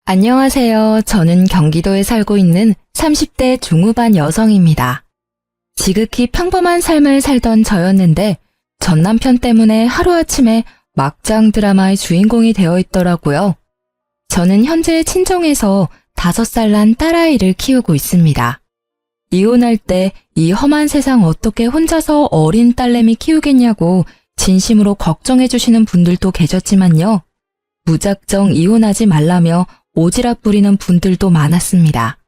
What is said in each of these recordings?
안녕하세요. 저는 경기도에 살고 있는 30대 중후반 여성입니다. 지극히 평범한 삶을 살던 저였는데 전 남편 때문에 하루아침에 막장 드라마의 주인공이 되어 있더라고요. 저는 현재 친정에서 5살 난 딸아이를 키우고 있습니다. 이혼할 때 이 험한 세상 어떻게 혼자서 어린 딸내미 키우겠냐고 진심으로 걱정해 주시는 분들도 계셨지만요. 무작정 이혼하지 말라며 오지랖 부리는 분들도 많았습니다.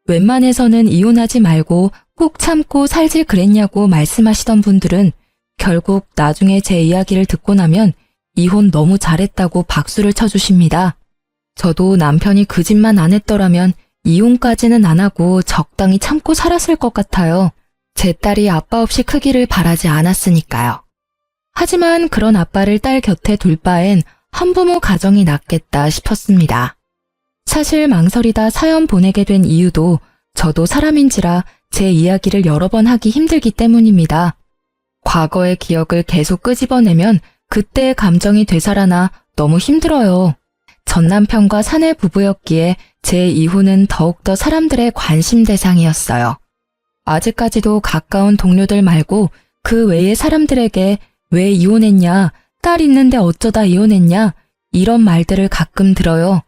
웬만해서는 이혼하지 말고 꾹 참고 살지 그랬냐고 말씀하시던 분들은 결국 나중에 제 이야기를 듣고 나면 이혼 너무 잘했다고 박수를 쳐주십니다. 저도 남편이 그 짓만 안 했더라면 이혼까지는 안 하고 적당히 참고 살았을 것 같아요. 제 딸이 아빠 없이 크기를 바라지 않았으니까요. 하지만 그런 아빠를 딸 곁에 둘 바엔 한부모 가정이 낫겠다 싶었습니다. 사실 망설이다 사연 보내게 된 이유도 저도 사람인지라 제 이야기를 여러 번 하기 힘들기 때문입니다. 과거의 기억을 계속 끄집어내면 그때의 감정이 되살아나 너무 힘들어요. 전 남편과 사내 부부였기에 제 이혼은 더욱더 사람들의 관심 대상이었어요. 아직까지도 가까운 동료들 말고 그 외의 사람들에게 왜 이혼했냐, 딸 있는데 어쩌다 이혼했냐 이런 말들을 가끔 들어요.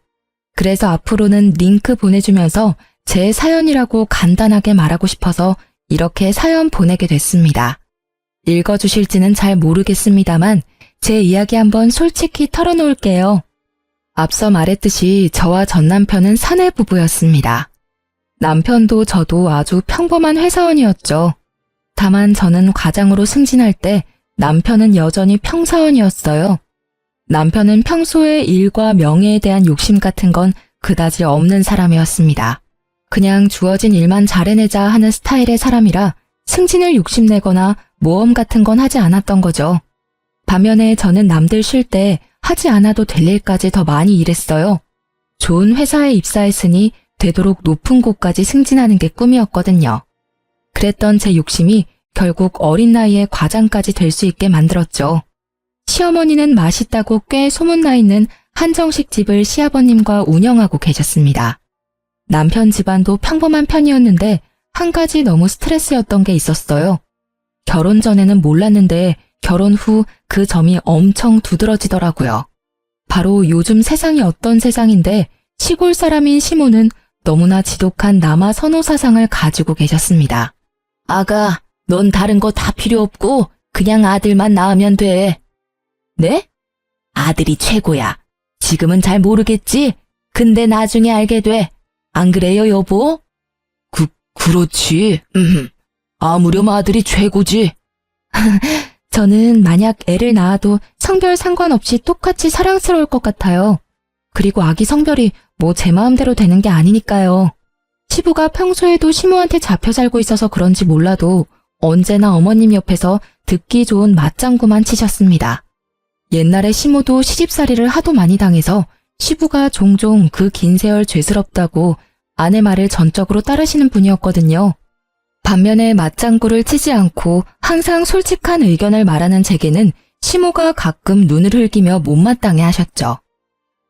그래서 앞으로는 링크 보내주면서 제 사연이라고 간단하게 말하고 싶어서 이렇게 사연 보내게 됐습니다. 읽어주실지는 잘 모르겠습니다만 제 이야기 한번 솔직히 털어놓을게요. 앞서 말했듯이 저와 전 남편은 사내 부부였습니다. 남편도 저도 아주 평범한 회사원이었죠. 다만 저는 과장으로 승진할 때 남편은 여전히 평사원이었어요. 남편은 평소에 일과 명예에 대한 욕심 같은 건 그다지 없는 사람이었습니다. 그냥 주어진 일만 잘해내자 하는 스타일의 사람이라 승진을 욕심내거나 모험 같은 건 하지 않았던 거죠. 반면에 저는 남들 쉴 때 하지 않아도 될 일까지 더 많이 일했어요. 좋은 회사에 입사했으니 되도록 높은 곳까지 승진하는 게 꿈이었거든요. 그랬던 제 욕심이 결국 어린 나이에 과장까지 될 수 있게 만들었죠. 시어머니는 맛있다고 꽤 소문나 있는 한정식 집을 시아버님과 운영하고 계셨습니다. 남편 집안도 평범한 편이었는데 한 가지 너무 스트레스였던 게 있었어요. 결혼 전에는 몰랐는데 결혼 후 그 점이 엄청 두드러지더라고요. 바로 요즘 세상이 어떤 세상인데 시골 사람인 시모는 너무나 지독한 남아 선호 사상을 가지고 계셨습니다. 아가, 넌 다른 거 다 필요 없고 그냥 아들만 낳으면 돼. 네? 아들이 최고야. 지금은 잘 모르겠지? 근데 나중에 알게 돼. 안 그래요, 여보? 그렇지. 아무렴 아들이 최고지. 저는 만약 애를 낳아도 성별 상관없이 똑같이 사랑스러울 것 같아요. 그리고 아기 성별이 뭐 제 마음대로 되는 게 아니니까요. 시부가 평소에도 시모한테 잡혀 살고 있어서 그런지 몰라도 언제나 어머님 옆에서 듣기 좋은 맞장구만 치셨습니다. 옛날에 시모도 시집살이를 하도 많이 당해서 시부가 종종 그 긴 세월 죄스럽다고 아내 말을 전적으로 따르시는 분이었거든요. 반면에 맞장구를 치지 않고 항상 솔직한 의견을 말하는 제게는 시모가 가끔 눈을 흘기며 못마땅해 하셨죠.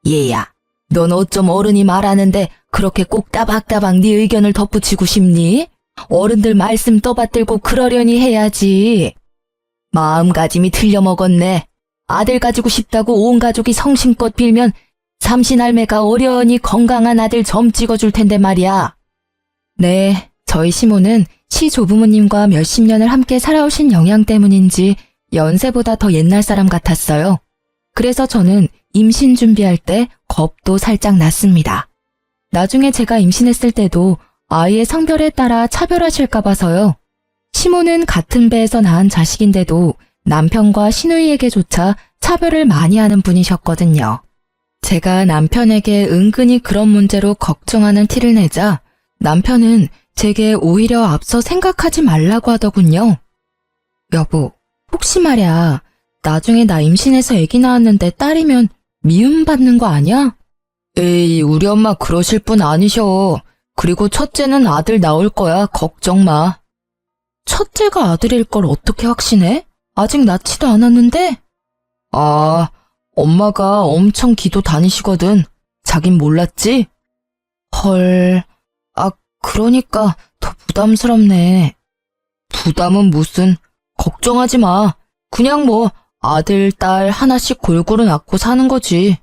얘야, 넌 어쩜 어른이 말하는데 그렇게 꼭 따박따박 네 의견을 덧붙이고 싶니? 어른들 말씀 떠받들고 그러려니 해야지. 마음가짐이 틀려먹었네. 아들 가지고 싶다고 온 가족이 성심껏 빌면 삼신할매가 어련히 건강한 아들 점 찍어줄 텐데 말이야. 네, 저희 시모는 시조부모님과 몇십 년을 함께 살아오신 영향 때문인지 연세보다 더 옛날 사람 같았어요. 그래서 저는 임신 준비할 때 겁도 살짝 났습니다. 나중에 제가 임신했을 때도 아이의 성별에 따라 차별하실까 봐서요. 시모는 같은 배에서 낳은 자식인데도 남편과 시누이에게조차 차별을 많이 하는 분이셨거든요. 제가 남편에게 은근히 그런 문제로 걱정하는 티를 내자 남편은 제게 오히려 앞서 생각하지 말라고 하더군요. 여보, 혹시 말야, 나중에 나 임신해서 아기 낳았는데 딸이면 미움받는 거 아니야? 에이, 우리 엄마 그러실 분 아니셔. 그리고 첫째는 아들 나올 거야, 걱정 마. 첫째가 아들일 걸 어떻게 확신해? 아직 낳지도 않았는데? 아, 엄마가 엄청 기도 다니시거든. 자긴 몰랐지? 헐, 그러니까 더 부담스럽네. 부담은 무슨, 걱정하지 마. 그냥 뭐 아들, 딸 하나씩 골고루 낳고 사는 거지.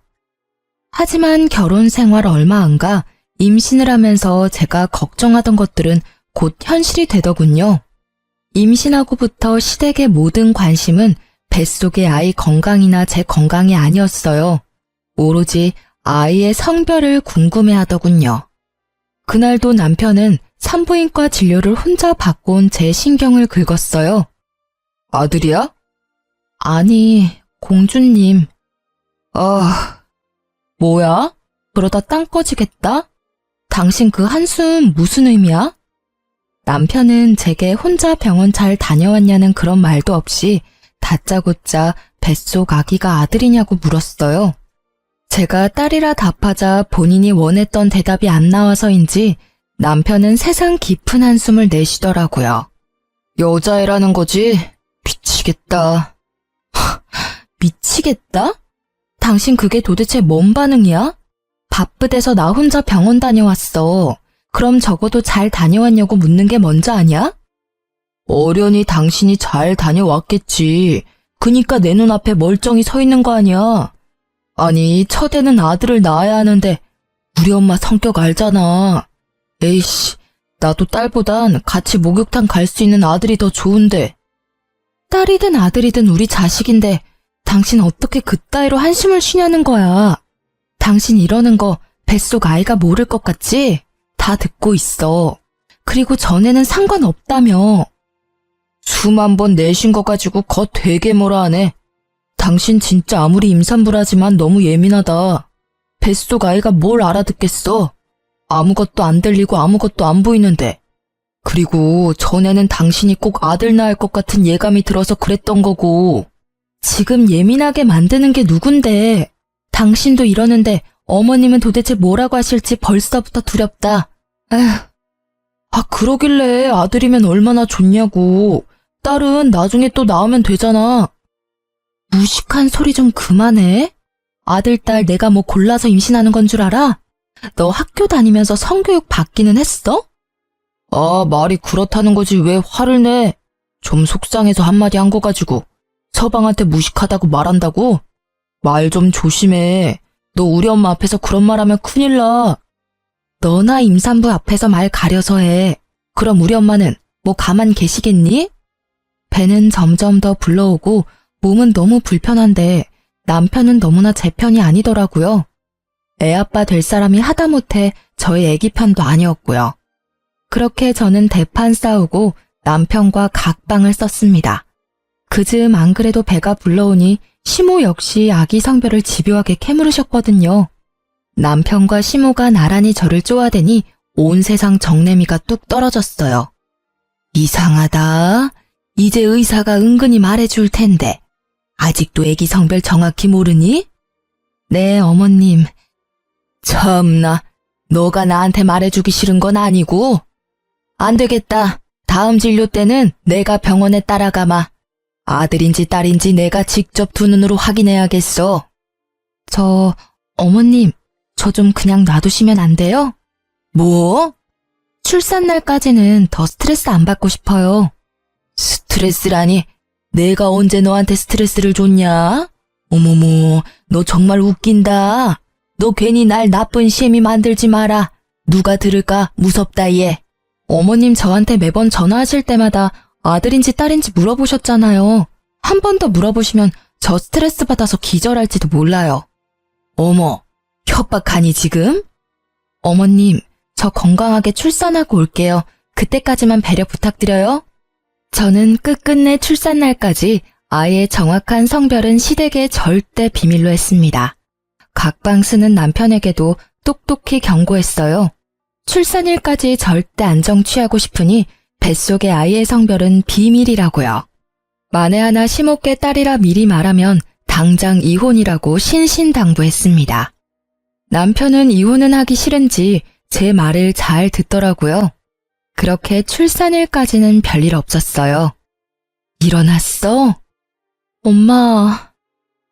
하지만 결혼 생활 얼마 안 가 임신을 하면서 제가 걱정하던 것들은 곧 현실이 되더군요. 임신하고부터 시댁의 모든 관심은 뱃속의 아이 건강이나 제 건강이 아니었어요. 오로지 아이의 성별을 궁금해하더군요. 그날도 남편은 산부인과 진료를 혼자 받고 온 제 신경을 긁었어요. 아들이야? 아니, 공주님. 뭐야? 그러다 땅 꺼지겠다? 당신 그 한숨 무슨 의미야? 남편은 제게 혼자 병원 잘 다녀왔냐는 그런 말도 없이 다짜고짜 뱃속 아기가 아들이냐고 물었어요. 제가 딸이라 답하자 본인이 원했던 대답이 안 나와서인지 남편은 세상 깊은 한숨을 내쉬더라고요. 여자애라는 거지? 미치겠다. 미치겠다? 당신 그게 도대체 뭔 반응이야? 바쁘대서 나 혼자 병원 다녀왔어. 그럼 적어도 잘 다녀왔냐고 묻는 게 먼저 아니야? 어련히 당신이 잘 다녀왔겠지. 그니까 내 눈앞에 멀쩡히 서 있는 거 아니야. 아니, 첫애는 아들을 낳아야 하는데 우리 엄마 성격 알잖아. 에이씨, 나도 딸보단 같이 목욕탕 갈 수 있는 아들이 더 좋은데. 딸이든 아들이든 우리 자식인데 당신 어떻게 그따위로 한숨을 쉬냐는 거야. 당신 이러는 거 뱃속 아이가 모를 것 같지? 다 듣고 있어. 그리고 전에는 상관없다며. 수만 번 내쉰 거 가지고 거 되게 뭐라 하네. 당신 진짜 아무리 임산부라지만 너무 예민하다. 뱃속 아이가 뭘 알아듣겠어. 아무것도 안 들리고 아무것도 안 보이는데. 그리고 전에는 당신이 꼭 아들 낳을 것 같은 예감이 들어서 그랬던 거고. 지금 예민하게 만드는 게 누군데. 당신도 이러는데 어머님은 도대체 뭐라고 하실지 벌써부터 두렵다. 에휴. 그러길래 아들이면 얼마나 좋냐고. 딸은 나중에 또 낳으면 되잖아. 무식한 소리 좀 그만해. 아들, 딸 내가 뭐 골라서 임신하는 건 줄 알아? 너 학교 다니면서 성교육 받기는 했어? 말이 그렇다는 거지 왜 화를 내? 좀 속상해서 한마디 한 거 가지고 서방한테 무식하다고 말한다고? 말 좀 조심해. 너 우리 엄마 앞에서 그런 말 하면 큰일 나. 너나 임산부 앞에서 말 가려서 해. 그럼 우리 엄마는 뭐 가만 계시겠니? 배는 점점 더 불러오고 몸은 너무 불편한데 남편은 너무나 제 편이 아니더라고요. 애아빠 될 사람이 하다못해 저희 애기 편도 아니었고요. 그렇게 저는 대판 싸우고 남편과 각방을 썼습니다. 그즈음 안 그래도 배가 불러오니 시모 역시 아기 성별을 집요하게 캐물으셨거든요. 남편과 시모가 나란히 저를 쪼아대니 온 세상 정내미가 뚝 떨어졌어요. 이상하다. 이제 의사가 은근히 말해줄 텐데 아직도 애기 성별 정확히 모르니? 네, 어머님. 참나, 너가 나한테 말해주기 싫은 건 아니고? 안 되겠다. 다음 진료 때는 내가 병원에 따라가마. 아들인지 딸인지 내가 직접 두 눈으로 확인해야겠어. 어머님, 저 좀 그냥 놔두시면 안 돼요? 뭐? 출산날까지는 더 스트레스 안 받고 싶어요. 스트레스라니? 내가 언제 너한테 스트레스를 줬냐? 어머머, 너 정말 웃긴다. 너 괜히 날 나쁜 시애미 만들지 마라. 누가 들을까 무섭다 얘. 어머님 저한테 매번 전화하실 때마다 아들인지 딸인지 물어보셨잖아요. 한 번 더 물어보시면 저 스트레스 받아서 기절할지도 몰라요. 어머, 협박하니 지금? 어머님, 저 건강하게 출산하고 올게요. 그때까지만 배려 부탁드려요. 저는 끝끝내 출산날까지 아이의 정확한 성별은 시댁에 절대 비밀로 했습니다. 각방 쓰는 남편에게도 똑똑히 경고했어요. 출산일까지 절대 안정 취하고 싶으니 뱃속의 아이의 성별은 비밀이라고요. 만에 하나 시모께 딸이라 미리 말하면 당장 이혼이라고 신신당부했습니다. 남편은 이혼은 하기 싫은지 제 말을 잘 듣더라고요. 그렇게 출산일까지는 별일 없었어요. 일어났어? 엄마,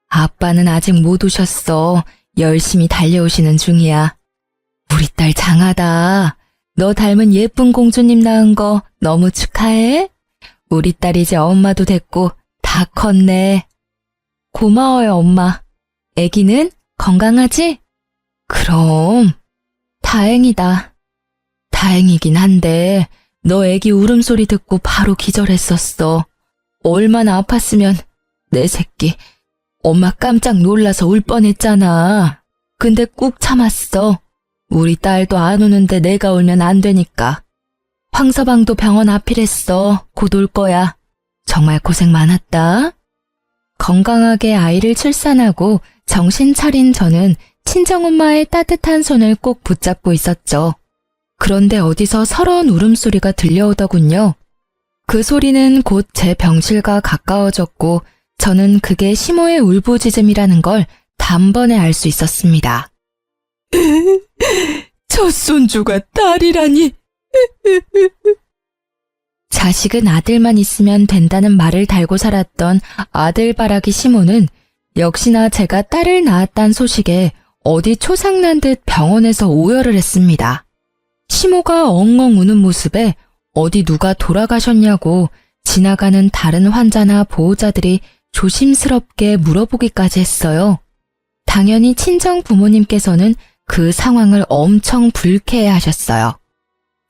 아빠는 아직 못 오셨어. 열심히 달려오시는 중이야. 우리 딸 장하다. 너 닮은 예쁜 공주님 낳은 거 너무 축하해. 우리 딸 이제 엄마도 됐고 다 컸네. 고마워요, 엄마. 애기는 건강하지? 그럼. 다행이다. 다행이긴 한데 너 애기 울음소리 듣고 바로 기절했었어. 얼마나 아팠으면 내 새끼. 엄마 깜짝 놀라서 울 뻔했잖아. 근데 꾹 참았어. 우리 딸도 안 우는데 내가 울면 안 되니까. 황서방도 병원 앞이랬어. 곧 올 거야. 정말 고생 많았다. 건강하게 아이를 출산하고 정신 차린 저는 친정엄마의 따뜻한 손을 꼭 붙잡고 있었죠. 그런데 어디서 서러운 울음소리가 들려오더군요. 그 소리는 곧 제 병실과 가까워졌고 저는 그게 시모의 울부짖음이라는 걸 단번에 알 수 있었습니다. 젖손주가 딸이라니. 자식은 아들만 있으면 된다는 말을 달고 살았던 아들바라기 시모는 역시나 제가 딸을 낳았다는 소식에 어디 초상난 듯 병원에서 오열을 했습니다. 시모가 엉엉 우는 모습에 어디 누가 돌아가셨냐고 지나가는 다른 환자나 보호자들이 조심스럽게 물어보기까지 했어요. 당연히 친정 부모님께서는 그 상황을 엄청 불쾌해하셨어요.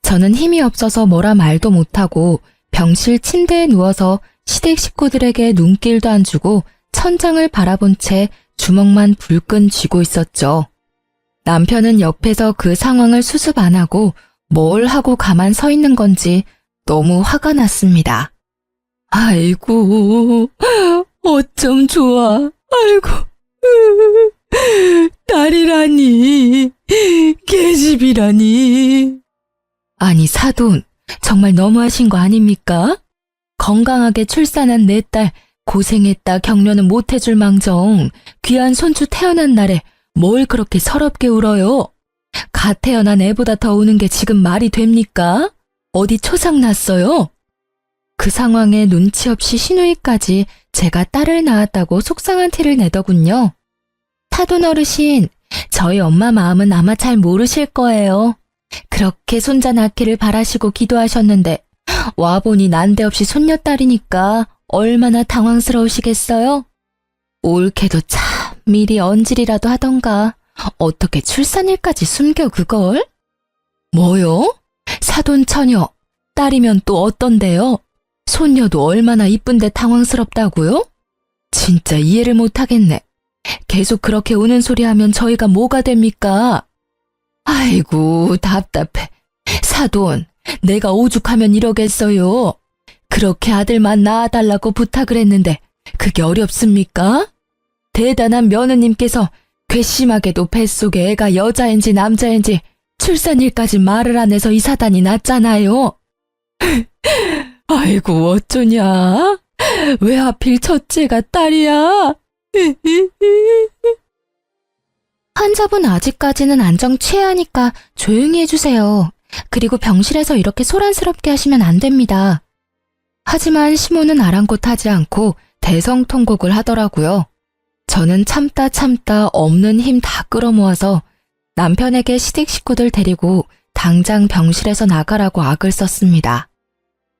저는 힘이 없어서 뭐라 말도 못하고 병실 침대에 누워서 시댁 식구들에게 눈길도 안 주고 천장을 바라본 채 주먹만 불끈 쥐고 있었죠. 남편은 옆에서 그 상황을 수습 안 하고 뭘 하고 가만 서 있는 건지 너무 화가 났습니다. 아이고, 어쩜 좋아. 아이고, 딸이라니, 계집이라니. 아니, 사돈, 정말 너무하신 거 아닙니까? 건강하게 출산한 내 딸 고생했다 격려는 못해줄 망정 귀한 손주 태어난 날에 뭘 그렇게 서럽게 울어요? 갓 태어난 애보다 더 우는 게 지금 말이 됩니까? 어디 초상 났어요? 그 상황에 눈치 없이 시누이까지 제가 딸을 낳았다고 속상한 티를 내더군요. 사돈 어르신, 저희 엄마 마음은 아마 잘 모르실 거예요. 그렇게 손자 낳기를 바라시고 기도하셨는데 와보니 난데없이 손녀딸이니까 얼마나 당황스러우시겠어요? 옳게도 참 미리 언질이라도 하던가 어떻게 출산일까지 숨겨 그걸? 뭐요? 사돈 처녀, 딸이면 또 어떤데요? 손녀도 얼마나 이쁜데 당황스럽다고요? 진짜 이해를 못하겠네. 계속 그렇게 우는 소리 하면 저희가 뭐가 됩니까? 아이고 답답해. 사돈, 내가 오죽하면 이러겠어요. 그렇게 아들만 낳아달라고 부탁을 했는데 그게 어렵습니까? 대단한 며느님께서 괘씸하게도 뱃속에 애가 여자인지 남자인지 출산일까지 말을 안 해서 이 사단이 났잖아요. 아이고 어쩌냐? 왜 하필 첫째가 딸이야? 환자분 아직까지는 안정 취하니까 조용히 해주세요. 그리고 병실에서 이렇게 소란스럽게 하시면 안 됩니다. 하지만 시모는 아랑곳하지 않고 대성통곡을 하더라고요. 저는 참다 없는 힘 다 끌어모아서 남편에게 시댁 식구들 데리고 당장 병실에서 나가라고 악을 썼습니다.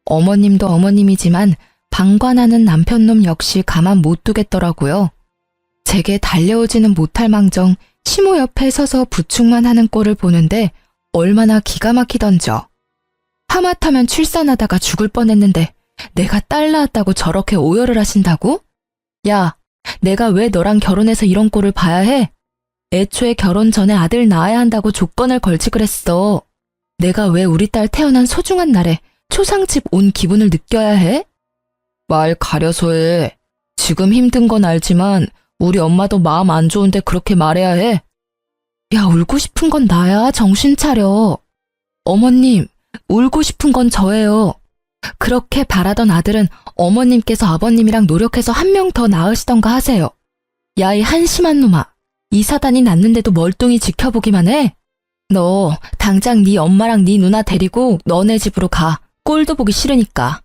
어머님도 어머님이지만 방관하는 남편놈 역시 가만 못 두겠더라고요. 제게 달려오지는 못할 망정 시모 옆에 서서 부축만 하는 꼴을 보는데 얼마나 기가 막히던져. 하마터면 출산하다가 죽을 뻔했는데 내가 딸 낳았다고 저렇게 오열을 하신다고? 야, 내가 왜 너랑 결혼해서 이런 꼴을 봐야 해? 애초에 결혼 전에 아들 낳아야 한다고 조건을 걸지 그랬어. 내가 왜 우리 딸 태어난 소중한 날에 초상집 온 기분을 느껴야 해? 말 가려서 해. 지금 힘든 건 알지만 우리 엄마도 마음 안 좋은데 그렇게 말해야 해. 야, 울고 싶은 건 나야. 정신 차려. 어머님, 울고 싶은 건 저예요. 그렇게 바라던 아들은 어머님께서 아버님이랑 노력해서 한 명 더 낳으시던가 하세요. 야, 이 한심한 놈아. 이 사단이 났는데도 멀뚱히 지켜보기만 해? 너 당장 네 엄마랑 네 누나 데리고 너네 집으로 가. 꼴도 보기 싫으니까.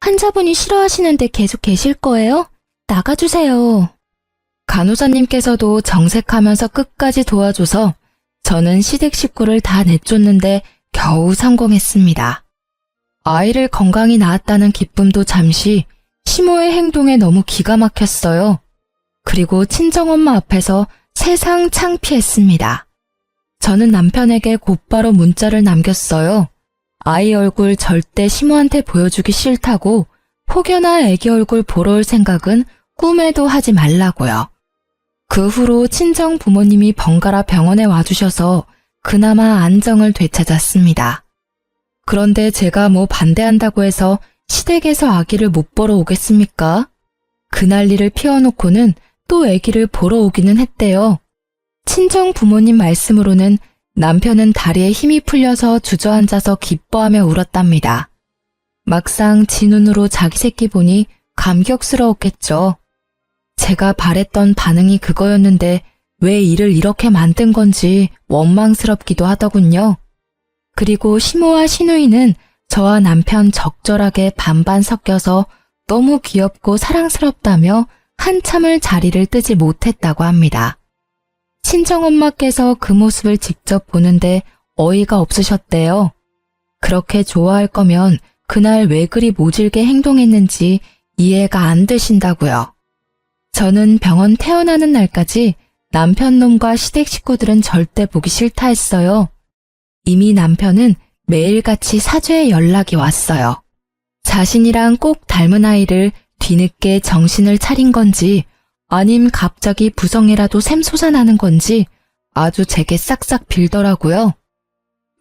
환자분이 싫어하시는데 계속 계실 거예요? 나가주세요. 간호사님께서도 정색하면서 끝까지 도와줘서 저는 시댁 식구를 다 내쫓는데 겨우 성공했습니다. 아이를 건강히 낳았다는 기쁨도 잠시 시모의 행동에 너무 기가 막혔어요. 그리고 친정엄마 앞에서 세상 창피했습니다. 저는 남편에게 곧바로 문자를 남겼어요. 아이 얼굴 절대 시모한테 보여주기 싫다고, 혹여나 애기 얼굴 보러 올 생각은 꿈에도 하지 말라고요. 그 후로 친정 부모님이 번갈아 병원에 와주셔서 그나마 안정을 되찾았습니다. 그런데 제가 뭐 반대한다고 해서 시댁에서 아기를 못 보러 오겠습니까? 그 난리를 피워놓고는 또 아기를 보러 오기는 했대요. 친정 부모님 말씀으로는 남편은 다리에 힘이 풀려서 주저앉아서 기뻐하며 울었답니다. 막상 지 눈으로 자기 새끼 보니 감격스러웠겠죠. 제가 바랬던 반응이 그거였는데 왜 일을 이렇게 만든 건지 원망스럽기도 하더군요. 그리고 시모와 시누이는 저와 남편 적절하게 반반 섞여서 너무 귀엽고 사랑스럽다며 한참을 자리를 뜨지 못했다고 합니다. 친정엄마께서 그 모습을 직접 보는데 어이가 없으셨대요. 그렇게 좋아할 거면 그날 왜 그리 모질게 행동했는지 이해가 안 되신다고요. 저는 병원 퇴원하는 날까지 남편 놈과 시댁 식구들은 절대 보기 싫다 했어요. 이미 남편은 매일같이 사죄의 연락이 왔어요. 자신이랑 꼭 닮은 아이를 뒤늦게 정신을 차린 건지 아님 갑자기 부성이라도 샘솟아나는 건지 아주 제게 싹싹 빌더라고요.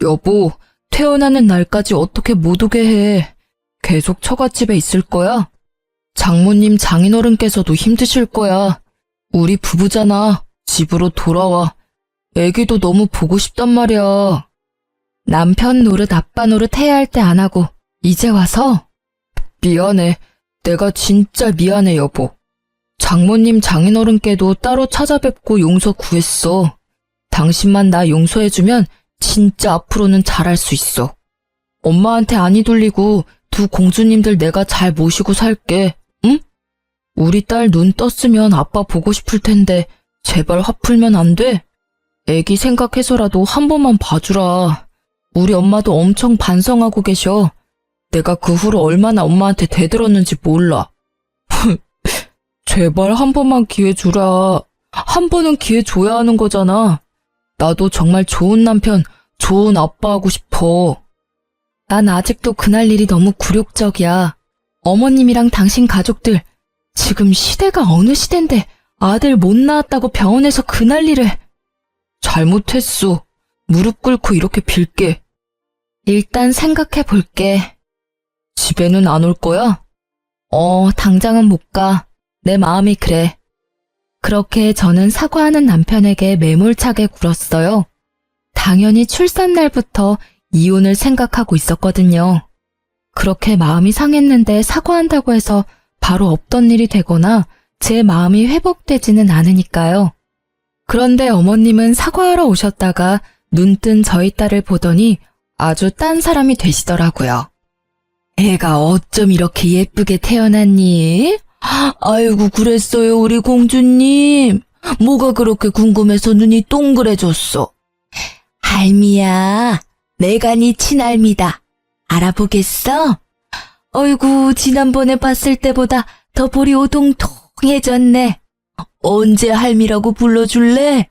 여보, 퇴원하는 날까지 어떻게 못 오게 해. 계속 처갓집에 있을 거야? 장모님 장인어른께서도 힘드실 거야. 우리 부부잖아. 집으로 돌아와. 애기도 너무 보고 싶단 말이야. 남편 노릇 아빠 노릇 해야 할 때 안 하고 이제 와서? 미안해. 내가 진짜 미안해 여보. 장모님 장인어른께도 따로 찾아뵙고 용서 구했어. 당신만 나 용서해주면 진짜 앞으로는 잘할 수 있어. 엄마한테 안이 돌리고 두 공주님들 내가 잘 모시고 살게. 응? 우리 딸 눈 떴으면 아빠 보고 싶을 텐데 제발 화 풀면 안 돼? 애기 생각해서라도 한 번만 봐주라. 우리 엄마도 엄청 반성하고 계셔. 내가 그 후로 얼마나 엄마한테 대들었는지 몰라. 제발 한 번만 기회 주라. 한 번은 기회 줘야 하는 거잖아. 나도 정말 좋은 남편, 좋은 아빠 하고 싶어. 난 아직도 그날 일이 너무 굴욕적이야. 어머님이랑 당신 가족들, 지금 시대가 어느 시대인데 아들 못 낳았다고 병원에서 그 난리를. 잘못했어. 무릎 꿇고 이렇게 빌게. 일단 생각해 볼게. 집에는 안 올 거야? 당장은 못 가. 내 마음이 그래. 그렇게 저는 사과하는 남편에게 매몰차게 굴었어요. 당연히 출산 날부터 이혼을 생각하고 있었거든요. 그렇게 마음이 상했는데 사과한다고 해서 바로 없던 일이 되거나 제 마음이 회복되지는 않으니까요. 그런데 어머님은 사과하러 오셨다가 눈뜬 저희 딸을 보더니 아주 딴 사람이 되시더라고요. 애가 어쩜 이렇게 예쁘게 태어났니? 아이고 그랬어요 우리 공주님. 뭐가 그렇게 궁금해서 눈이 동그래졌어. 할미야, 내가 네 친할미다. 알아보겠어? 어이구 지난번에 봤을 때보다 더 볼이 오동통해졌네. 언제 할미라고 불러줄래?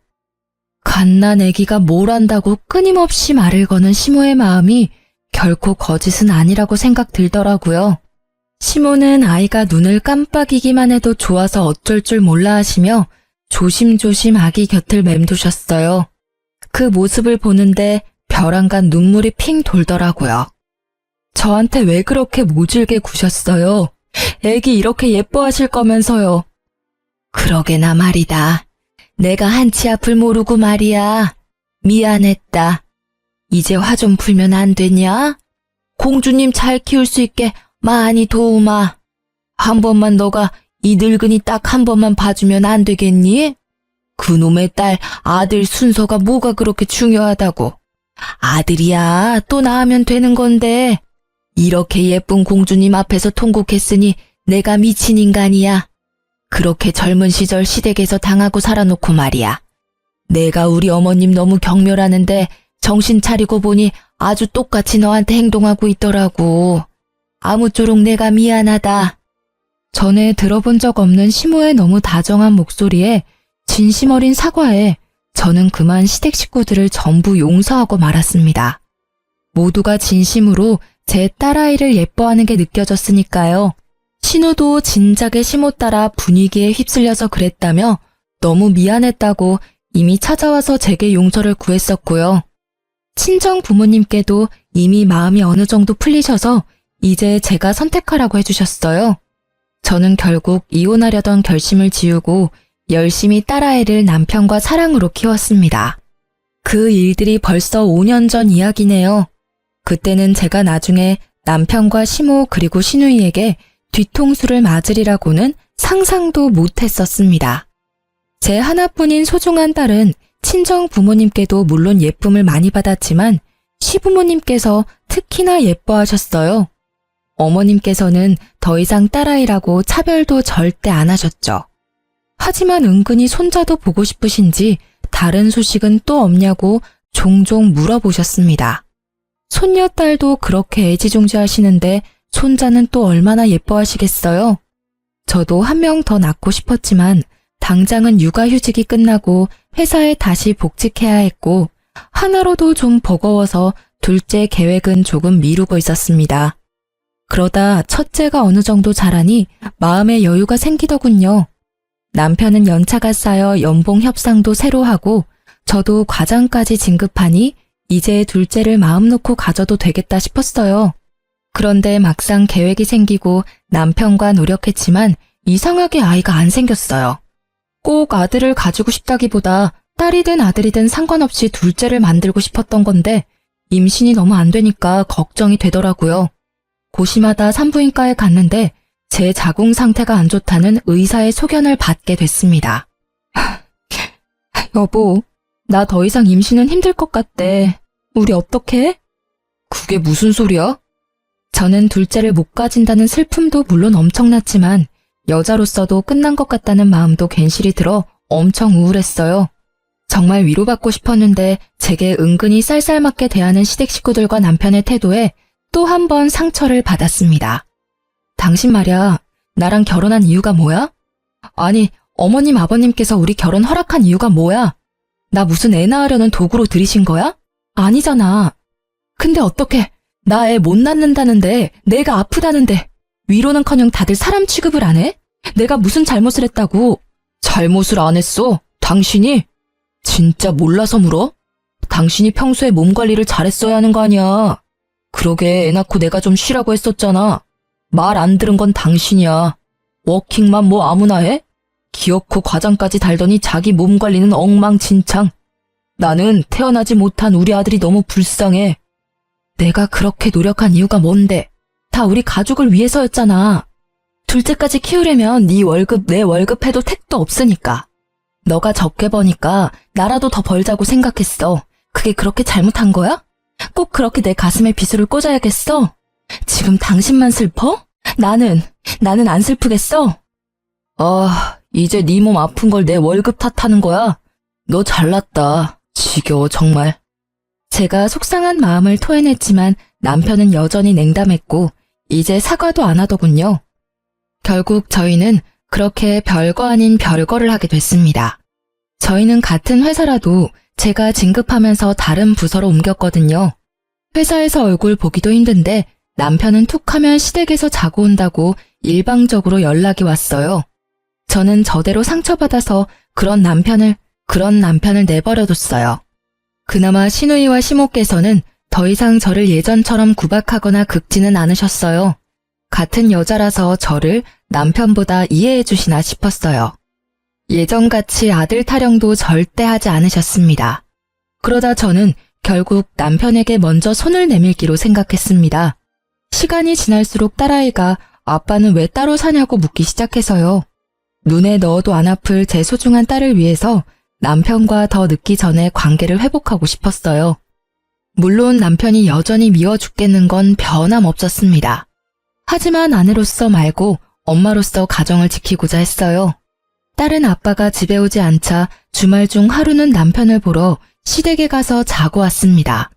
갓난 애기가 뭘 안다고 끊임없이 말을 거는 시모의 마음이 결코 거짓은 아니라고 생각 들더라고요. 시모는 아이가 눈을 깜빡이기만 해도 좋아서 어쩔 줄 몰라 하시며 조심조심 아기 곁을 맴두셨어요. 그 모습을 보는데 벼랑간 눈물이 핑 돌더라고요. 저한테 왜 그렇게 모질게 구셨어요? 애기 이렇게 예뻐하실 거면서요. 그러게나 말이다. 내가 한치 앞을 모르고 말이야. 미안했다. 이제 화 좀 풀면 안 되냐? 공주님 잘 키울 수 있게 많이 도우마. 한 번만 너가 이 늙은이 딱 한 번만 봐주면 안 되겠니? 그놈의 딸 아들 순서가 뭐가 그렇게 중요하다고. 아들이야 또 낳으면 되는 건데. 이렇게 예쁜 공주님 앞에서 통곡했으니 내가 미친 인간이야. 그렇게 젊은 시절 시댁에서 당하고 살아놓고 말이야. 내가 우리 어머님 너무 경멸하는데 정신 차리고 보니 아주 똑같이 너한테 행동하고 있더라고. 아무쪼록 내가 미안하다. 전에 들어본 적 없는 시모의 너무 다정한 목소리에 진심 어린 사과에 저는 그만 시댁 식구들을 전부 용서하고 말았습니다. 모두가 진심으로 제 딸아이를 예뻐하는 게 느껴졌으니까요. 신우도 진작에 시모 따라 분위기에 휩쓸려서 그랬다며 너무 미안했다고 이미 찾아와서 제게 용서를 구했었고요. 친정 부모님께도 이미 마음이 어느 정도 풀리셔서 이제 제가 선택하라고 해주셨어요. 저는 결국 이혼하려던 결심을 지우고 열심히 딸아이를 남편과 사랑으로 키웠습니다. 그 일들이 벌써 5년 전 이야기네요. 그때는 제가 나중에 남편과 시모 그리고 시누이에게 뒤통수를 맞으리라고는 상상도 못했었습니다. 제 하나뿐인 소중한 딸은 친정 부모님께도 물론 예쁨을 많이 받았지만 시부모님께서 특히나 예뻐하셨어요. 어머님께서는 더 이상 딸아이라고 차별도 절대 안 하셨죠. 하지만 은근히 손자도 보고 싶으신지 다른 소식은 또 없냐고 종종 물어보셨습니다. 손녀딸도 그렇게 애지중지하시는데 손자는 또 얼마나 예뻐하시겠어요? 저도 한 명 더 낳고 싶었지만 당장은 육아휴직이 끝나고 회사에 다시 복직해야 했고 하나로도 좀 버거워서 둘째 계획은 조금 미루고 있었습니다. 그러다 첫째가 어느 정도 자라니 마음의 여유가 생기더군요. 남편은 연차가 쌓여 연봉 협상도 새로 하고 저도 과장까지 진급하니 이제 둘째를 마음 놓고 가져도 되겠다 싶었어요. 그런데 막상 계획이 생기고 남편과 노력했지만 이상하게 아이가 안 생겼어요. 꼭 아들을 가지고 싶다기보다 딸이든 아들이든 상관없이 둘째를 만들고 싶었던 건데 임신이 너무 안 되니까 걱정이 되더라고요. 고심하다 산부인과에 갔는데 제 자궁 상태가 안 좋다는 의사의 소견을 받게 됐습니다. 여보, 나 더 이상 임신은 힘들 것 같대. 우리 어떡해? 그게 무슨 소리야? 저는 둘째를 못 가진다는 슬픔도 물론 엄청났지만 여자로서도 끝난 것 같다는 마음도 괜시리 들어 엄청 우울했어요. 정말 위로받고 싶었는데 제게 은근히 쌀쌀맞게 대하는 시댁 식구들과 남편의 태도에 또 한 번 상처를 받았습니다. 당신 말야, 나랑 결혼한 이유가 뭐야? 아니, 어머님 아버님께서 우리 결혼 허락한 이유가 뭐야? 나 무슨 애 낳으려는 도구로 들이신 거야? 아니잖아. 근데 어떻게 나 애 못 낳는다는데 내가 아프다는데 위로는커녕 다들 사람 취급을 안 해? 내가 무슨 잘못을 했다고? 잘못을 안 했어. 당신이? 진짜 몰라서 물어? 당신이 평소에 몸 관리를 잘했어야 하는 거 아니야. 그러게 애 낳고 내가 좀 쉬라고 했었잖아. 말 안 들은 건 당신이야. 워킹맘 뭐 아무나 해? 기어코 과장까지 달더니 자기 몸 관리는 엉망진창. 나는 태어나지 못한 우리 아들이 너무 불쌍해. 내가 그렇게 노력한 이유가 뭔데? 다 우리 가족을 위해서였잖아. 둘째까지 키우려면 네 월급 내 월급 해도 택도 없으니까. 너가 적게 버니까 나라도 더 벌자고 생각했어. 그게 그렇게 잘못한 거야? 꼭 그렇게 내 가슴에 비수를 꽂아야겠어? 지금 당신만 슬퍼? 나는 안 슬프겠어? 이제 네 몸 아픈 걸 내 월급 탓하는 거야? 너 잘났다. 지겨워 정말. 제가 속상한 마음을 토해냈지만 남편은 여전히 냉담했고 이제 사과도 안 하더군요. 결국 저희는 그렇게 별거 아닌 별거를 하게 됐습니다. 저희는 같은 회사라도 제가 진급하면서 다른 부서로 옮겼거든요. 회사에서 얼굴 보기도 힘든데 남편은 툭하면 시댁에서 자고 온다고 일방적으로 연락이 왔어요. 저는 저대로 상처받아서 그런 남편을 내버려뒀어요. 그나마 시누이와 시모께서는 더 이상 저를 예전처럼 구박하거나 긁지는 않으셨어요. 같은 여자라서 저를 남편보다 이해해 주시나 싶었어요. 예전같이 아들 타령도 절대 하지 않으셨습니다. 그러다 저는 결국 남편에게 먼저 손을 내밀기로 생각했습니다. 시간이 지날수록 딸아이가 아빠는 왜 따로 사냐고 묻기 시작해서요. 눈에 넣어도 안 아플 제 소중한 딸을 위해서 남편과 더 늦기 전에 관계를 회복하고 싶었어요. 물론 남편이 여전히 미워 죽겠는 건 변함없었습니다. 하지만 아내로서 말고 엄마로서 가정을 지키고자 했어요. 딸은 아빠가 집에 오지 않자 주말 중 하루는 남편을 보러 시댁에 가서 자고 왔습니다.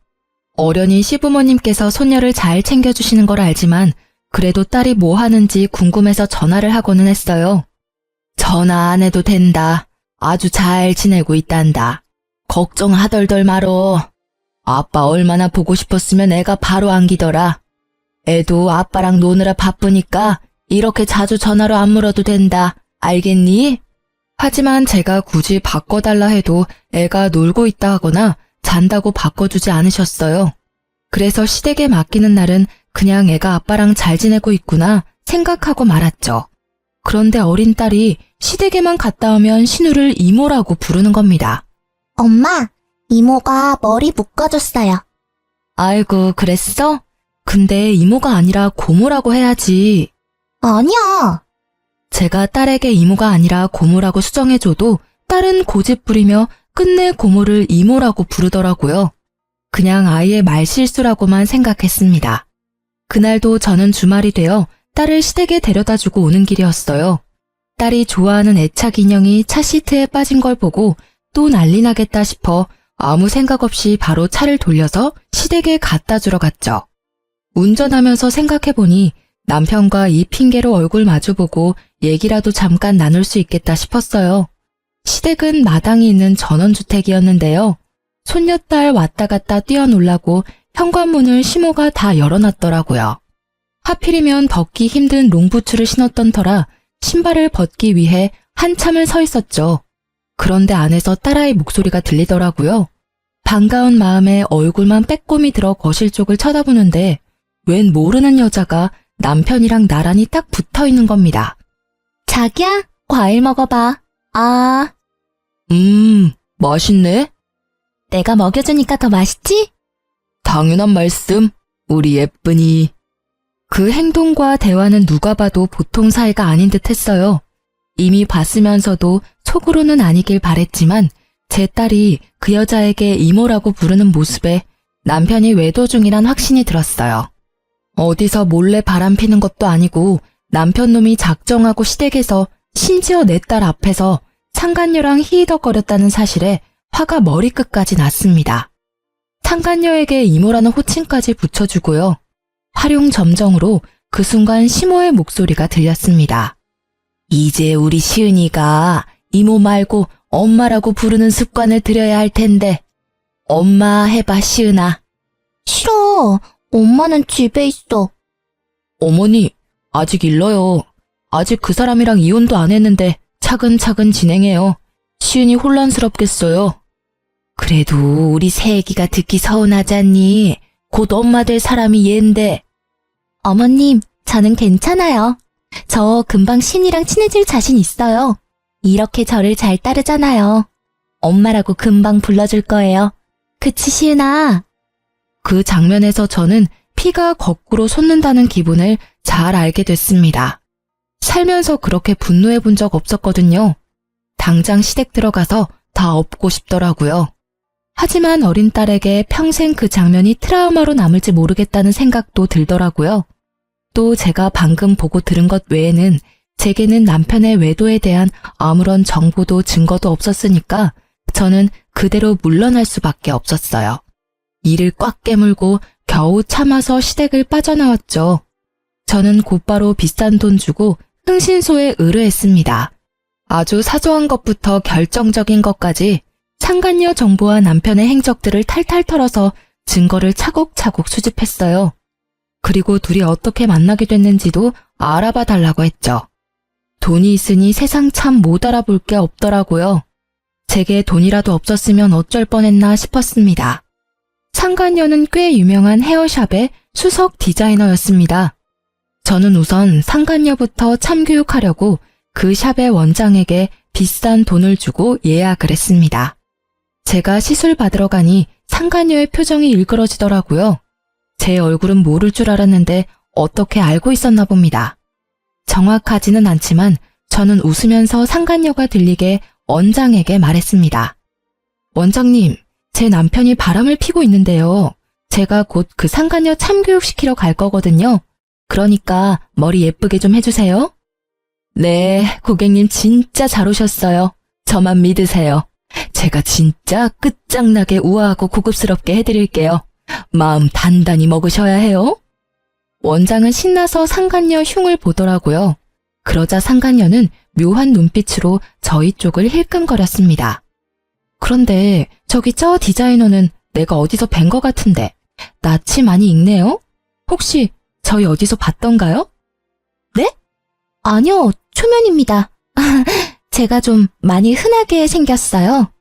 어련히 시부모님께서 손녀를 잘 챙겨주시는 걸 알지만 그래도 딸이 뭐 하는지 궁금해서 전화를 하고는 했어요. 전화 안 해도 된다. 아주 잘 지내고 있단다. 걱정하덜덜 말어. 아빠 얼마나 보고 싶었으면 애가 바로 안기더라. 애도 아빠랑 노느라 바쁘니까 이렇게 자주 전화로 안 물어도 된다. 알겠니? 하지만 제가 굳이 바꿔달라 해도 애가 놀고 있다 하거나 잔다고 바꿔주지 않으셨어요. 그래서 시댁에 맡기는 날은 그냥 애가 아빠랑 잘 지내고 있구나 생각하고 말았죠. 그런데 어린 딸이 시댁에만 갔다 오면 신우를 이모라고 부르는 겁니다. 엄마, 이모가 머리 묶어줬어요. 아이고, 그랬어? 근데 이모가 아니라 고모라고 해야지. 아니야. 제가 딸에게 이모가 아니라 고모라고 수정해줘도 딸은 고집 부리며 끝내 고모를 이모라고 부르더라고요. 그냥 아이의 말실수라고만 생각했습니다. 그날도 저는 주말이 되어 딸을 시댁에 데려다주고 오는 길이었어요. 딸이 좋아하는 애착 인형이 차 시트에 빠진 걸 보고 또 난리 나겠다 싶어 아무 생각 없이 바로 차를 돌려서 시댁에 갖다 주러 갔죠. 운전하면서 생각해보니 남편과 이 핑계로 얼굴 마주보고 얘기라도 잠깐 나눌 수 있겠다 싶었어요. 시댁은 마당이 있는 전원주택이었는데요. 손녀딸 왔다 갔다 뛰어놀라고 현관문을 시모가 다 열어놨더라고요. 하필이면 벗기 힘든 롱부츠를 신었던 터라 신발을 벗기 위해 한참을 서 있었죠. 그런데 안에서 딸아이 목소리가 들리더라고요. 반가운 마음에 얼굴만 빼꼼히 들어 거실 쪽을 쳐다보는데 웬 모르는 여자가 남편이랑 나란히 딱 붙어 있는 겁니다. 자기야, 과일 먹어봐. 아, 맛있네? 내가 먹여주니까 더 맛있지? 당연한 말씀, 우리 예쁜이. 그 행동과 대화는 누가 봐도 보통 사이가 아닌 듯 했어요. 이미 봤으면서도 속으로는 아니길 바랬지만 제 딸이 그 여자에게 이모라고 부르는 모습에 남편이 외도 중이란 확신이 들었어요. 어디서 몰래 바람피는 것도 아니고 남편 놈이 작정하고 시댁에서 심지어 내 딸 앞에서 상간녀랑 히히덕거렸다는 사실에 화가 머리끝까지 났습니다. 상간녀에게 이모라는 호칭까지 붙여주고요. 활용점정으로 그 순간 시모의 목소리가 들렸습니다. 이제 우리 시은이가 이모 말고 엄마라고 부르는 습관을 들여야 할 텐데. 엄마 해봐, 시은아. 싫어. 엄마는 집에 있어. 어머니, 아직 일러요. 아직 그 사람이랑 이혼도 안 했는데 차근차근 진행해요. 시은이 혼란스럽겠어요. 그래도 우리 새애기가 듣기 서운하지 않니? 곧 엄마 될 사람이 얘인데. 어머님, 저는 괜찮아요. 저 금방 신이랑 친해질 자신 있어요. 이렇게 저를 잘 따르잖아요. 엄마라고 금방 불러줄 거예요. 그치, 시은아? 그 장면에서 저는 피가 거꾸로 솟는다는 기분을 잘 알게 됐습니다. 살면서 그렇게 분노해 본 적 없었거든요. 당장 시댁 들어가서 다 엎고 싶더라고요. 하지만 어린 딸에게 평생 그 장면이 트라우마로 남을지 모르겠다는 생각도 들더라고요. 또 제가 방금 보고 들은 것 외에는 제게는 남편의 외도에 대한 아무런 정보도 증거도 없었으니까 저는 그대로 물러날 수밖에 없었어요. 이를 꽉 깨물고 겨우 참아서 시댁을 빠져나왔죠. 저는 곧바로 비싼 돈 주고 흥신소에 의뢰했습니다. 아주 사소한 것부터 결정적인 것까지 상간녀 정보와 남편의 행적들을 탈탈 털어서 증거를 차곡차곡 수집했어요. 그리고 둘이 어떻게 만나게 됐는지도 알아봐 달라고 했죠. 돈이 있으니 세상 참 못 알아볼 게 없더라고요. 제게 돈이라도 없었으면 어쩔 뻔했나 싶었습니다. 상간녀는 꽤 유명한 헤어샵의 수석 디자이너였습니다. 저는 우선 상간녀부터 참교육하려고 그 샵의 원장에게 비싼 돈을 주고 예약을 했습니다. 제가 시술 받으러 가니 상간녀의 표정이 일그러지더라고요. 제 얼굴은 모를 줄 알았는데 어떻게 알고 있었나 봅니다. 정확하지는 않지만 저는 웃으면서 상간녀가 들리게 원장에게 말했습니다. 원장님, 제 남편이 바람을 피고 있는데요. 제가 곧 그 상간녀 참교육시키러 갈 거거든요. 그러니까 머리 예쁘게 좀 해주세요. 네, 고객님 진짜 잘 오셨어요. 저만 믿으세요. 제가 진짜 끝장나게 우아하고 고급스럽게 해드릴게요. 마음 단단히 먹으셔야 해요. 원장은 신나서 상간녀 흉을 보더라고요. 그러자 상간녀는 묘한 눈빛으로 저희 쪽을 힐끔거렸습니다. 그런데 저기 저 디자이너는 내가 어디서 뵌 것 같은데 낯이 많이 익네요? 혹시 저희 어디서 봤던가요? 네? 아니요, 초면입니다. 제가 좀 많이 흔하게 생겼어요.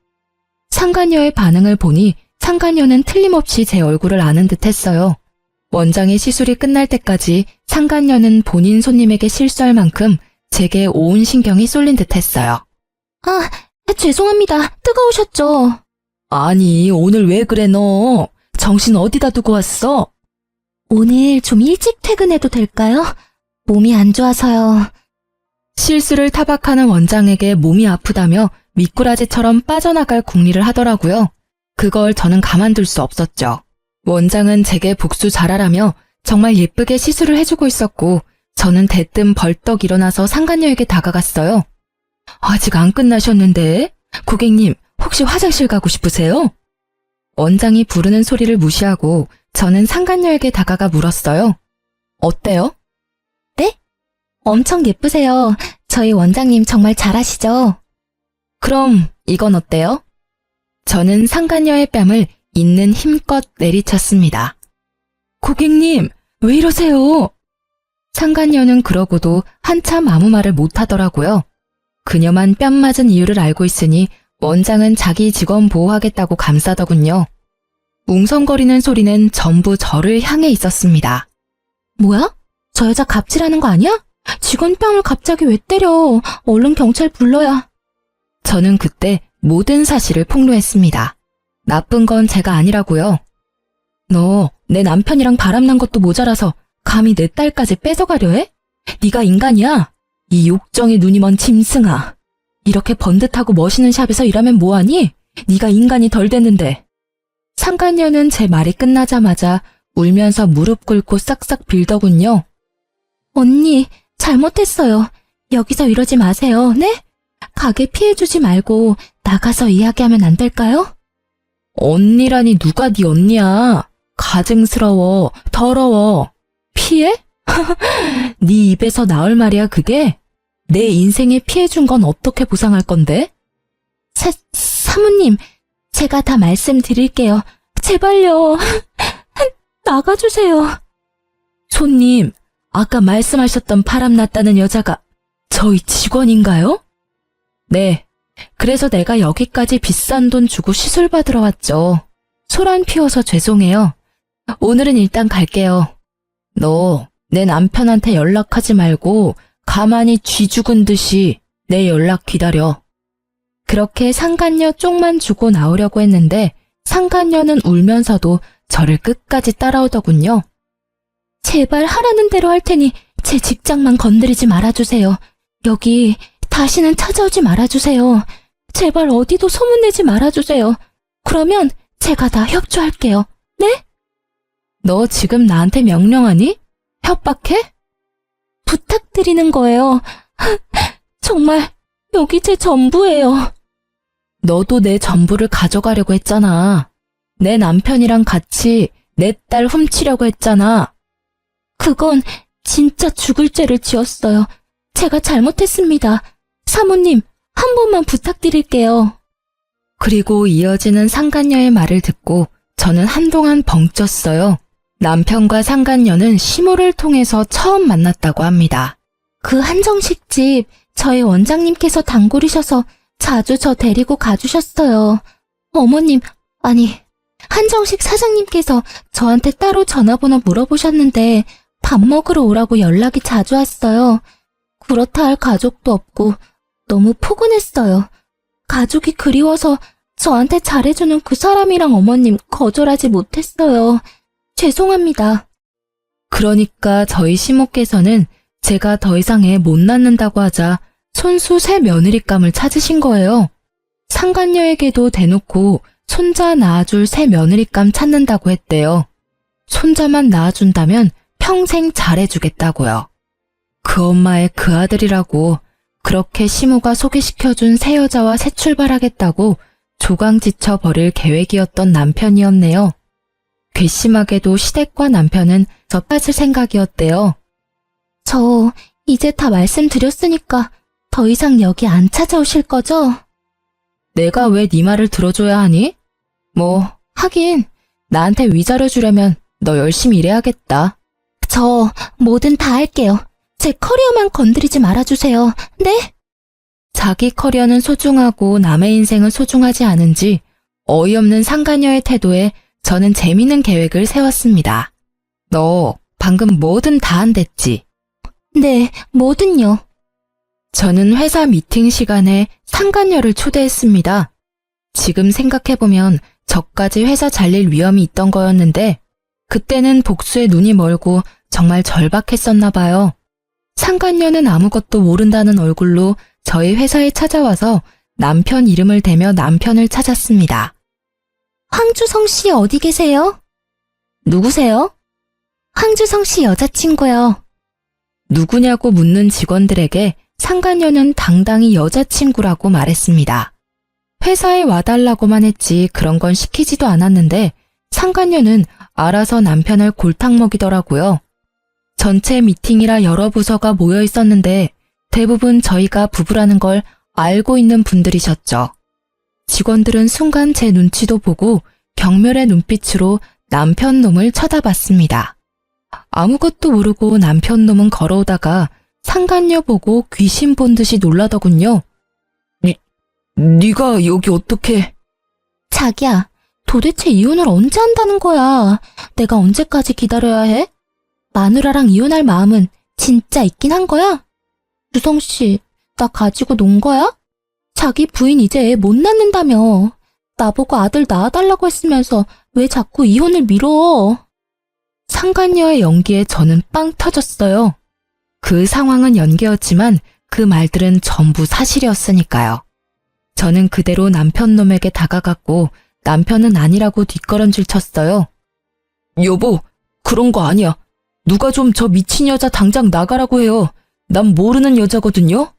상간녀의 반응을 보니 상간녀는 틀림없이 제 얼굴을 아는 듯 했어요. 원장의 시술이 끝날 때까지 상간녀는 본인 손님에게 실수할 만큼 제게 온 신경이 쏠린 듯 했어요. 아, 죄송합니다. 뜨거우셨죠? 아니, 오늘 왜 그래 너? 정신 어디다 두고 왔어? 오늘 좀 일찍 퇴근해도 될까요? 몸이 안 좋아서요. 실수를 타박하는 원장에게 몸이 아프다며 미꾸라지처럼 빠져나갈 궁리를 하더라고요. 그걸 저는 가만둘 수 없었죠. 원장은 제게 복수 잘하라며 정말 예쁘게 시술을 해주고 있었고 저는 대뜸 벌떡 일어나서 상간녀에게 다가갔어요. 아직 안 끝나셨는데? 고객님, 혹시 화장실 가고 싶으세요? 원장이 부르는 소리를 무시하고 저는 상간녀에게 다가가 물었어요. 어때요? 엄청 예쁘세요. 저희 원장님 정말 잘하시죠? 그럼 이건 어때요? 저는 상간녀의 뺨을 있는 힘껏 내리쳤습니다. 고객님, 왜 이러세요? 상간녀는 그러고도 한참 아무 말을 못하더라고요. 그녀만 뺨 맞은 이유를 알고 있으니 원장은 자기 직원 보호하겠다고 감싸더군요. 웅성거리는 소리는 전부 저를 향해 있었습니다. 뭐야? 저 여자 갑질하는 거 아니야? 직원 뺨을 갑자기 왜 때려? 얼른 경찰 불러야. 저는 그때 모든 사실을 폭로했습니다. 나쁜 건 제가 아니라고요. 너 내 남편이랑 바람난 것도 모자라서 감히 내 딸까지 뺏어가려 해? 네가 인간이야? 이 욕정의 눈이 먼 짐승아. 이렇게 번듯하고 멋있는 샵에서 일하면 뭐하니? 네가 인간이 덜 됐는데. 상간녀는 제 말이 끝나자마자 울면서 무릎 꿇고 싹싹 빌더군요. 언니, 잘못했어요. 여기서 이러지 마세요, 네? 가게 피해주지 말고 나가서 이야기하면 안 될까요? 언니라니 누가 네 언니야. 가증스러워, 더러워. 피해? 네 입에서 나올 말이야 그게? 내 인생에 피해준 건 어떻게 보상할 건데? 사모님, 제가 다 말씀드릴게요. 제발요. 나가주세요. 손님, 아까 말씀하셨던 바람났다는 여자가 저희 직원인가요? 네, 그래서 내가 여기까지 비싼 돈 주고 시술 받으러 왔죠. 소란 피워서 죄송해요. 오늘은 일단 갈게요. 너 내 남편한테 연락하지 말고 가만히 쥐 죽은 듯이 내 연락 기다려. 그렇게 상간녀 쪽만 주고 나오려고 했는데 상간녀는 울면서도 저를 끝까지 따라오더군요. 제발 하라는 대로 할 테니 제 직장만 건드리지 말아주세요. 여기 다시는 찾아오지 말아주세요. 제발 어디도 소문내지 말아주세요. 그러면 제가 다 협조할게요. 네? 너 지금 나한테 명령하니? 협박해? 부탁드리는 거예요. 정말 여기 제 전부예요. 너도 내 전부를 가져가려고 했잖아. 내 남편이랑 같이 내 딸 훔치려고 했잖아. 그건 진짜 죽을 죄를 지었어요. 제가 잘못했습니다. 사모님, 한 번만 부탁드릴게요. 그리고 이어지는 상간녀의 말을 듣고 저는 한동안 벙쪘어요. 남편과 상간녀는 시모를 통해서 처음 만났다고 합니다. 그 한정식집 저희 원장님께서 단골이셔서 자주 저 데리고 가주셨어요. 어머님, 아니, 한정식 사장님께서 저한테 따로 전화번호 물어보셨는데 밥 먹으러 오라고 연락이 자주 왔어요. 그렇다 할 가족도 없고 너무 포근했어요. 가족이 그리워서 저한테 잘해주는 그 사람이랑 어머님 거절하지 못했어요. 죄송합니다. 그러니까 저희 시모께서는 제가 더 이상 애 못 낳는다고 하자 손수 새 며느리감을 찾으신 거예요. 상간녀에게도 대놓고 손자 낳아줄 새 며느리감 찾는다고 했대요. 손자만 낳아준다면 평생 잘해주겠다고요. 그 엄마의 그 아들이라고 그렇게 시모가 소개시켜준 새 여자와 새 출발하겠다고 조강지쳐 버릴 계획이었던 남편이었네요. 괘씸하게도 시댁과 남편은 저 빠질 생각이었대요. 저 이제 다 말씀드렸으니까 더 이상 여기 안 찾아오실 거죠? 내가 왜 네 말을 들어줘야 하니? 뭐 하긴 나한테 위자료 주려면 너 열심히 일해야겠다. 저 뭐든 다 할게요. 제 커리어만 건드리지 말아주세요. 네? 자기 커리어는 소중하고 남의 인생은 소중하지 않은지 어이없는 상간녀의 태도에 저는 재미있는 계획을 세웠습니다. 너 방금 뭐든 다 한댔지? 네, 뭐든요. 저는 회사 미팅 시간에 상간녀를 초대했습니다. 지금 생각해보면 저까지 회사 잘릴 위험이 있던 거였는데 그때는 복수에 눈이 멀고 정말 절박했었나 봐요. 상간녀는 아무것도 모른다는 얼굴로 저희 회사에 찾아와서 남편 이름을 대며 남편을 찾았습니다. 황주성 씨 어디 계세요? 누구세요? 황주성 씨 여자친구요. 누구냐고 묻는 직원들에게 상간녀는 당당히 여자친구라고 말했습니다. 회사에 와달라고만 했지 그런 건 시키지도 않았는데 상간녀는 알아서 남편을 골탕 먹이더라고요. 전체 미팅이라 여러 부서가 모여 있었는데 대부분 저희가 부부라는 걸 알고 있는 분들이셨죠. 직원들은 순간 제 눈치도 보고 경멸의 눈빛으로 남편 놈을 쳐다봤습니다. 아무것도 모르고 남편 놈은 걸어오다가 상간녀 보고 귀신 본 듯이 놀라더군요. 네가 여기 어떻게... 자기야, 도대체 이혼을 언제 한다는 거야? 내가 언제까지 기다려야 해? 마누라랑 이혼할 마음은 진짜 있긴 한 거야? 주성 씨, 나 가지고 논 거야? 자기 부인 이제 애 못 낳는다며. 나보고 아들 낳아달라고 했으면서 왜 자꾸 이혼을 미뤄? 상간녀의 연기에 저는 빵 터졌어요. 그 상황은 연기였지만 그 말들은 전부 사실이었으니까요. 저는 그대로 남편 놈에게 다가갔고 남편은 아니라고 뒷걸음질 쳤어요. 여보, 그런 거 아니야. 누가 좀 저 미친 여자 당장 나가라고 해요. 난 모르는 여자거든요.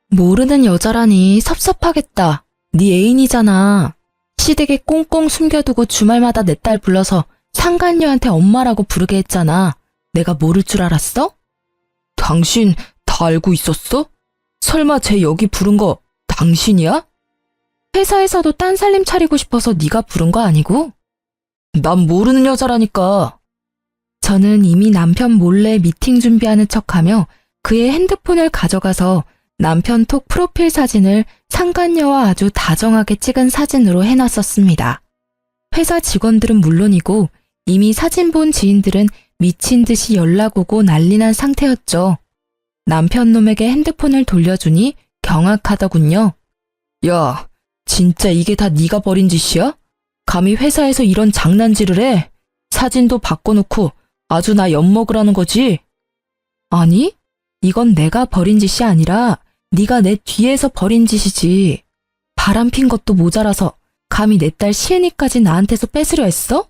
모르는 여자라니 섭섭하겠다. 네 애인이잖아. 시댁에 꽁꽁 숨겨두고 주말마다 내 딸 불러서 상간녀한테 엄마라고 부르게 했잖아. 내가 모를 줄 알았어? 당신 다 알고 있었어? 설마 쟤 여기 부른 거 당신이야? 회사에서도 딴 살림 차리고 싶어서 네가 부른 거 아니고? 난 모르는 여자라니까. 저는 이미 남편 몰래 미팅 준비하는 척하며 그의 핸드폰을 가져가서 남편 톡 프로필 사진을 상간녀와 아주 다정하게 찍은 사진으로 해놨었습니다. 회사 직원들은 물론이고 이미 사진 본 지인들은 미친 듯이 연락 오고 난리 난 상태였죠. 남편 놈에게 핸드폰을 돌려주니 경악하더군요. 야, 진짜 이게 다 네가 벌인 짓이야? 감히 회사에서 이런 장난질을 해? 사진도 바꿔놓고 아주 나 엿먹으라는 거지? 아니, 이건 내가 벌인 짓이 아니라 네가 내 뒤에서 벌인 짓이지. 바람핀 것도 모자라서 감히 내 딸 시은이까지 나한테서 뺏으려 했어?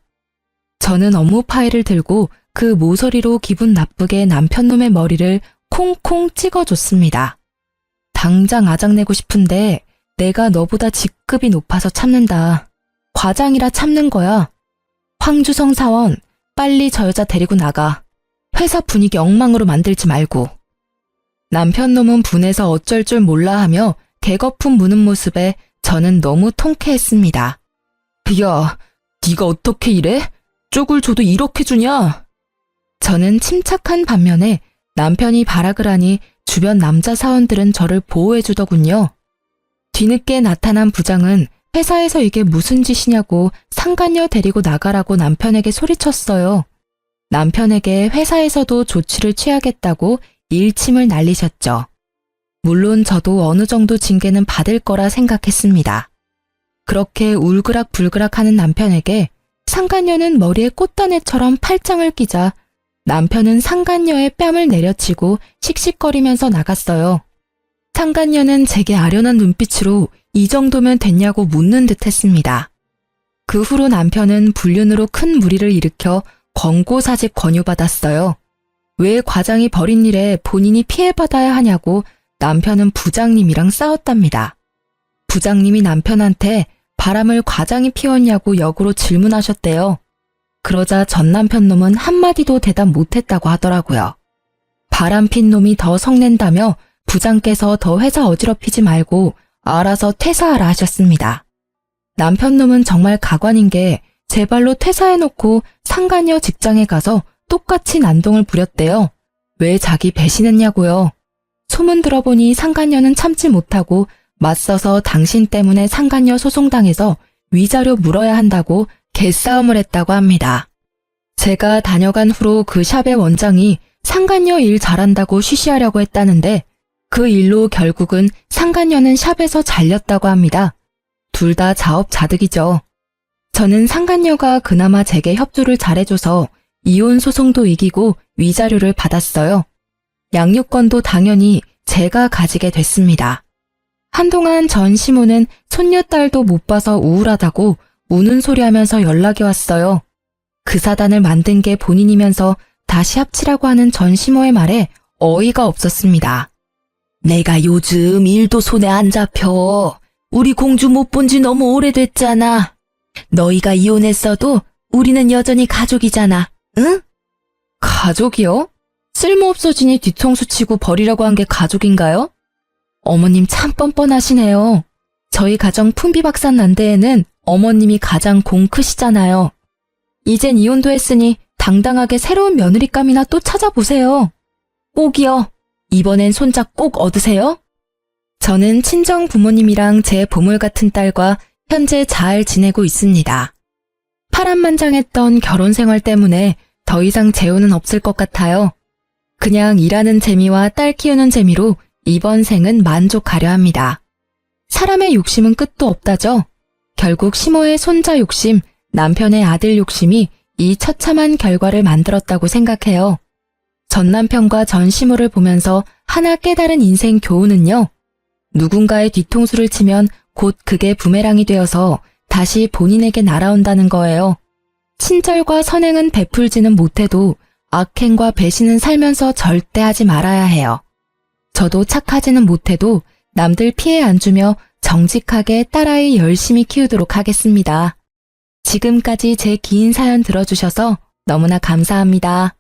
저는 업무 파일을 들고 그 모서리로 기분 나쁘게 남편 놈의 머리를 콩콩 찍어줬습니다. 당장 아작내고 싶은데 내가 너보다 직급이 높아서 참는다. 과장이라 참는 거야. 황주성 사원, 빨리 저 여자 데리고 나가. 회사 분위기 엉망으로 만들지 말고. 남편 놈은 분해서 어쩔 줄 몰라 하며 개거품 무는 모습에 저는 너무 통쾌했습니다. 야, 네가 어떻게 이래? 쪽을 줘도 이렇게 주냐? 저는 침착한 반면에 남편이 발악을 하니 주변 남자 사원들은 저를 보호해주더군요. 뒤늦게 나타난 부장은 회사에서 이게 무슨 짓이냐고 상간녀 데리고 나가라고 남편에게 소리쳤어요. 남편에게 회사에서도 조치를 취하겠다고 일침을 날리셨죠. 물론 저도 어느 정도 징계는 받을 거라 생각했습니다. 그렇게 울그락불그락 하는 남편에게 상간녀는 머리에 꽃다네처럼 팔짱을 끼자 남편은 상간녀의 뺨을 내려치고 씩씩거리면서 나갔어요. 상간녀는 제게 아련한 눈빛으로 이 정도면 됐냐고 묻는 듯 했습니다. 그 후로 남편은 불륜으로 큰 무리를 일으켜 권고사직 권유받았어요. 왜 과장이 벌인 일에 본인이 피해받아야 하냐고 남편은 부장님이랑 싸웠답니다. 부장님이 남편한테 바람을 과장이 피웠냐고 역으로 질문하셨대요. 그러자 전 남편 놈은 한마디도 대답 못했다고 하더라고요. 바람 핀 놈이 더 성낸다며 부장께서 더 회사 어지럽히지 말고 알아서 퇴사하라 하셨습니다. 남편 놈은 정말 가관인 게 제 발로 퇴사해놓고 상간녀 직장에 가서 똑같이 난동을 부렸대요. 왜 자기 배신했냐고요. 소문 들어보니 상간녀는 참지 못하고 맞서서 당신 때문에 상간녀 소송당해서 위자료 물어야 한다고 개싸움을 했다고 합니다. 제가 다녀간 후로 그 샵의 원장이 상간녀 일 잘한다고 쉬쉬하려고 했다는데 그 일로 결국은 상간녀는 샵에서 잘렸다고 합니다. 둘 다 자업자득이죠. 저는 상간녀가 그나마 제게 협조를 잘해줘서 이혼 소송도 이기고 위자료를 받았어요. 양육권도 당연히 제가 가지게 됐습니다. 한동안 전 시모는 손녀딸도 못 봐서 우울하다고 우는 소리 하면서 연락이 왔어요. 그 사단을 만든 게 본인이면서 다시 합치라고 하는 전 시모의 말에 어이가 없었습니다. 내가 요즘 일도 손에 안 잡혀. 우리 공주 못 본 지 너무 오래됐잖아. 너희가 이혼했어도 우리는 여전히 가족이잖아. 응? 가족이요? 쓸모없어지니 뒤통수 치고 버리라고 한 게 가족인가요? 어머님 참 뻔뻔하시네요. 저희 가정 풍비박산 난데에는 어머님이 가장 공 크시잖아요. 이젠 이혼도 했으니 당당하게 새로운 며느리감이나 또 찾아보세요. 꼭이요. 이번엔 손자 꼭 얻으세요. 저는 친정 부모님이랑 제 보물 같은 딸과 현재 잘 지내고 있습니다. 파란만장했던 결혼 생활 때문에 더 이상 재혼은 없을 것 같아요. 그냥 일하는 재미와 딸 키우는 재미로 이번 생은 만족하려 합니다. 사람의 욕심은 끝도 없다죠. 결국 시모의 손자 욕심, 남편의 아들 욕심이 이 처참한 결과를 만들었다고 생각해요. 전 남편과 전 시모를 보면서 하나 깨달은 인생 교훈은요. 누군가의 뒤통수를 치면 곧 그게 부메랑이 되어서 다시 본인에게 날아온다는 거예요. 친절과 선행은 베풀지는 못해도 악행과 배신은 살면서 절대 하지 말아야 해요. 저도 착하지는 못해도 남들 피해 안 주며 정직하게 딸아이 열심히 키우도록 하겠습니다. 지금까지 제 긴 사연 들어주셔서 너무나 감사합니다.